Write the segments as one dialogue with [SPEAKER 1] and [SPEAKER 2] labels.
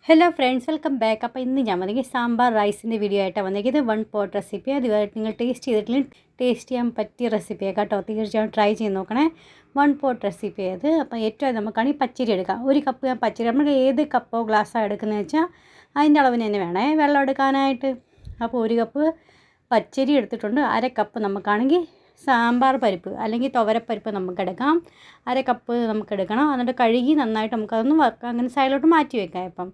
[SPEAKER 1] Hello friends, welcome back. അപ്പോൾ ഇന്ന് ഞാൻ വന്നെങ്കിൽ സാമ്പാർ റൈസിൻ്റെ വീഡിയോ ആയിട്ടാണ് വന്നിരിക്കുന്നത്. 1 പോട്ട് റെസിപ്പി. അതുപോലെ നിങ്ങൾ ടേസ്റ്റ് ചെയ്തിട്ടില്ലെങ്കിൽ ടേസ്റ്റ് ചെയ്യാൻ പറ്റിയ റെസിപ്പിയാണ് കേട്ടോ. തീർച്ചയായും ട്രൈ ചെയ്ത് നോക്കണേ. 1 പോട്ട് റെസിപ്പി അത്. അപ്പോൾ ഏറ്റവും നമുക്കാണെങ്കിൽ പച്ചരി എടുക്കാം. 1 കപ്പ് ഞാൻ പച്ചരി, നമ്മൾ ഏത് കപ്പോ ഗ്ലാസ്സോ എടുക്കുന്നതെന്ന് വെച്ചാൽ അതിൻ്റെ അളവിന് തന്നെ വേണേ വെള്ളം എടുക്കാനായിട്ട്. അപ്പോൾ 1 കപ്പ് പച്ചരി എടുത്തിട്ടുണ്ട്. 1/2 കപ്പ് നമുക്കാണെങ്കിൽ സാമ്പാർ പരിപ്പ് അല്ലെങ്കിൽ തുവരപ്പരിപ്പ് നമുക്കെടുക്കാം. 1/2 കപ്പ് നമുക്കെടുക്കണം. എന്നിട്ട് കഴുകി നന്നായിട്ട് നമുക്കതൊന്ന് വെക്കാം, അങ്ങനെ സൈഡിലോട്ട് മാറ്റി വെക്കാം. ഇപ്പം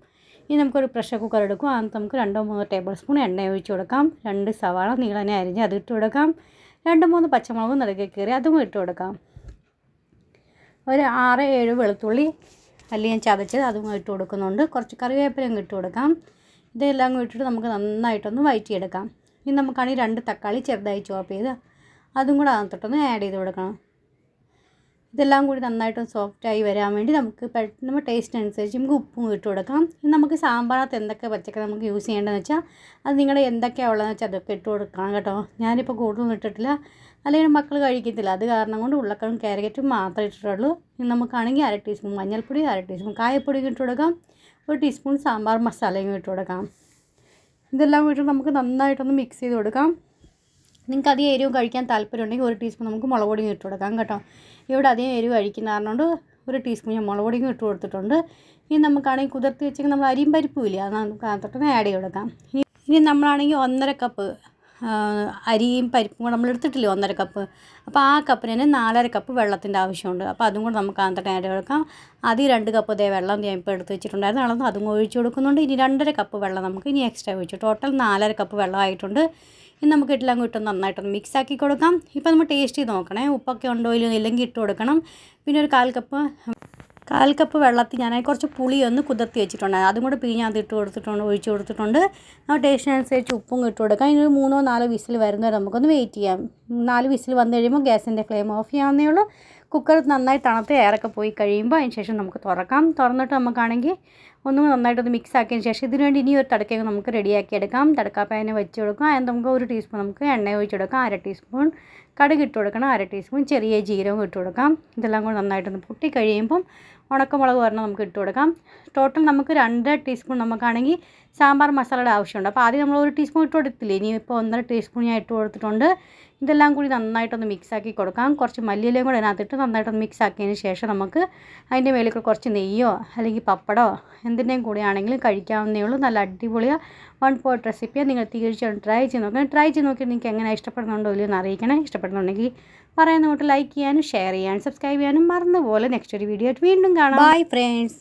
[SPEAKER 1] ഇനി നമുക്കൊരു പ്രഷർ കുക്കർ എടുക്കും. അതിനകത്ത് നമുക്ക് 2-3 ടേബിൾ സ്പൂൺ എണ്ണ ഒഴിച്ച് കൊടുക്കാം. 2 സവാള നീളനെ അരിഞ്ഞ് അത് ഇട്ട് കൊടുക്കാം. 2-3 പച്ചമുളക് നടുക്കെ കീറി അതും ഇട്ട് കൊടുക്കാം. ഒരു 6-7 വെളുത്തുള്ളി അല്ലി ഞാൻ ചതച്ചത് അതും ഇട്ട് കൊടുക്കുന്നുണ്ട്. കുറച്ച് കറിവേപ്പിലയും ഇട്ട് കൊടുക്കാം. ഇതെല്ലാം ഇട്ടിട്ട് നമുക്ക് നന്നായിട്ടൊന്ന് വഴറ്റിയെടുക്കാം. ഇനി നമുക്കാണെങ്കിൽ 2 തക്കാളി ചെറുതായി ചോപ്പ് ചെയ്ത് അതും കൂടെ അതിനകത്തോട്ടൊന്ന് ആഡ് ചെയ്ത് കൊടുക്കണം. ഇതെല്ലാം കൂടി നന്നായിട്ട് സോഫ്റ്റായി വരാൻ വേണ്ടി നമുക്ക് നമ്മുടെ ടേസ്റ്റിനനുസരിച്ച് നമുക്ക് ഉപ്പും ഇട്ട് കൊടുക്കാം. ഇനി നമുക്ക് സാമ്പാറിനകത്ത് എന്തൊക്കെ പച്ചക്കറി നമുക്ക് യൂസ് ചെയ്യേണ്ടതെന്ന് വെച്ചാൽ അത് നിങ്ങളുടെ എന്തൊക്കെയാണ് ഉള്ളതെന്ന് വെച്ചാൽ അതൊക്കെ ഇട്ട് കൊടുക്കണം കേട്ടോ. ഞാനിപ്പോൾ കൂടുതലൊന്നും ഇട്ടിട്ടില്ല, അല്ലെങ്കിൽ മക്കൾ കഴിക്കത്തില്ല. അത് കാരണം കൊണ്ട് ഉരുളക്കിഴങ്ങും ക്യാരറ്റും മാത്രമേ ഇട്ടിട്ടുള്ളൂ. ഇനി നമുക്കാണെങ്കിൽ 1/2 ടീസ്പൂൺ മഞ്ഞൾപ്പൊടി, 1/2 ടീസ്പൂൺ കായപ്പൊടിയും ഇട്ട് കൊടുക്കാം. 1 ടീസ്പൂൺ സാമ്പാർ മസാലയും ഇട്ട് കൊടുക്കാം. ഇതെല്ലാം ഇട്ട് നമുക്ക് നന്നായിട്ടൊന്ന് മിക്സ് ചെയ്ത് കൊടുക്കാം. നിങ്ങൾക്ക് അധികം എരിവ് കഴിക്കാൻ താല്പര്യമുണ്ടെങ്കിൽ 1 ടീസ്പൂൺ നമുക്ക് മുളക് പൊടിയും ഇട്ട് കൊടുക്കാം കേട്ടോ. ഇവിടെ അധികം എരിവ് കഴിക്കുന്ന കാരണം കൊണ്ട് 1 ടീസ്പൂൺ ഞാൻ മുളക് പൊടിയും ഇട്ട് കൊടുത്തിട്ടുണ്ട്. ഇനി നമുക്കാണെങ്കിൽ കുതിർത്തി വെച്ചെങ്കിൽ നമ്മൾ അരിയും പരിപ്പും ഇല്ല, അത് നമുക്ക് അതിനകത്തോട്ട് ആഡ് ചെയ്ത് കൊടുക്കാം. ഇനി നമ്മളാണെങ്കിൽ 1.5 കപ്പ് അരിയും പരിപ്പും കൂടെ നമ്മൾ എടുത്തിട്ടില്ലേ 1.5 കപ്പ്, അപ്പോൾ ആ കപ്പിന് തന്നെ 4.5 കപ്പ് വെള്ളത്തിൻ്റെ ആവശ്യമുണ്ട്. അപ്പോൾ അതും കൂടെ നമുക്ക് അതിനകത്തോട്ട് ആഡ് ചെയ്ത് കൊടുക്കാം. ആദ്യം 2 കപ്പ് ഇതേ വെള്ളം ഞാൻ ഇപ്പോൾ എടുത്ത് വെച്ചിട്ടുണ്ടായിരുന്നു, അളന്ന് അതും ഒഴിച്ച് കൊടുക്കുന്നുണ്ട്. ഇനി 2.5 കപ്പ് വെള്ളം നമുക്ക് ഇനി എക്സ്ട്രാ ഒഴിച്ചു, ടോട്ടൽ 4.5 കപ്പ് വെള്ളമായിട്ടുണ്ട്. ഇനി നമുക്ക് എല്ലാം കിട്ടും നന്നായിട്ടൊന്ന് മിക്സ് ആക്കി കൊടുക്കാം. ഇപ്പോൾ നമ്മൾ ടേസ്റ്റ് ചെയ്ത് നോക്കണേ, ഉപ്പൊക്കെ ഉണ്ടോ ഇല്ലയോ ഇല്ലെങ്കിൽ ഇട്ട് കൊടുക്കണം. പിന്നെ ഒരു 1/4 കപ്പ് വെള്ളത്തിൽ ഞാൻ കുറച്ച് പുളി ഒന്ന് കുതിർത്തി വെച്ചിട്ടുണ്ട്, അതും കൂടെ പിഴിഞ്ഞ് അത് ഇട്ട് കൊടുത്തിട്ടുണ്ട്, ഒഴിച്ച് കൊടുത്തിട്ടുണ്ട്. ആ ടേസ്റ്റിനനുസരിച്ച് ഉപ്പും ഇട്ട് കൊടുക്കാം. ഇനി ഒരു 3-4 വിസിൽ വരുന്നവരെ നമുക്കൊന്ന് വെയിറ്റ് ചെയ്യാം. 4 വിസിൽ വന്നു കഴിയുമ്പോൾ ഗ്യാസിൻ്റെ ഫ്ലെയിം ഓഫ് ചെയ്യാവുന്നേ ഉള്ളൂ. കുക്കർ നന്നായി തണുത്ത് എയറൊക്കെ പോയി കഴിയുമ്പോൾ അതിന് ശേഷം നമുക്ക് തുറക്കാം. തുറന്നിട്ട് നമുക്കാണെങ്കിൽ ഒന്നും നന്നായിട്ടൊന്ന് മിക്സ് ആക്കിയതിന് ശേഷം ഇതിന് വേണ്ടി ഇനി ഒരു തടക്കയൊക്കെ നമുക്ക് റെഡിയാക്കി എടുക്കാം. തടക്കാപ്പായനെ വെച്ച് കൊടുക്കാം. അതിന് നമുക്ക് 1 ടീസ്പൂൺ നമുക്ക് എണ്ണ ഒഴിച്ച് കൊടുക്കാം. 1/2 ടീസ്പൂൺ കടുക് ഇട്ട് കൊടുക്കണം. 1/2 ടീസ്പൂൺ ചെറിയ ജീരകം ഇട്ട് കൊടുക്കാം. ഇതെല്ലാം കൂടി നന്നായിട്ടൊന്ന് പൊട്ടി കഴിയുമ്പം ഉണക്കമുളക് പറഞ്ഞാൽ നമുക്ക് ഇട്ട് കൊടുക്കാം. ടോട്ടൽ നമുക്ക് 2 ടീസ്പൂൺ നമുക്കാണെങ്കിൽ സാമ്പാർ മസാലയുടെ ആവശ്യമുണ്ട്. അപ്പോൾ ആദ്യം നമ്മൾ 1 ടീസ്പൂൺ ഇട്ട് കൊടുത്തില്ലേ, ഇനി ഇപ്പോൾ 1.5 ടീസ്പൂൺ ഞാൻ ഇട്ട് കൊടുത്തിട്ടുണ്ട്. ഇതെല്ലാം കൂടി നന്നായിട്ടൊന്ന് മിക്സ് ആക്കി കൊടുക്കാം. കുറച്ച് മല്ലിയിലയും കൂടെ അതിനകത്തിട്ട് നന്നായിട്ടൊന്ന് മിക്സ് ആക്കിയതിന് ശേഷം നമുക്ക് അതിൻ്റെ മേലേക്ക് കുറച്ച് നെയ്യോ അല്ലെങ്കിൽ പപ്പടമോ എന്തിൻ്റെയും കൂടെ ആണെങ്കിലും കഴിക്കാവുന്നേ ഉള്ളൂ. നല്ല അടിപൊളിയാണ് 1 പോട്ട് റെസിപ്പിയാണ്. നിങ്ങൾ തീർച്ചയായും ട്രൈ ചെയ്ത് നോക്കണം. ട്രൈ ചെയ്ത് നോക്കിയിട്ട് നിങ്ങൾക്ക് എങ്ങനെ ഇഷ്ടപ്പെടുന്നുണ്ടോ ഇല്ലയോ എന്ന് അറിയിക്കണം. ഇഷ്ടപ്പെടുന്നുണ്ടെങ്കിൽ പറയുന്ന കൂട്ട് ലൈക്ക് ചെയ്യാനും ഷെയർ ചെയ്യാനും സബ്സ്ക്രൈബ് ചെയ്യാനും മറന്നുപോലെ. നെക്സ്റ്റ് ഒരു വീഡിയോ ആയിട്ട് വീണ്ടും കാണാം. Bye friends.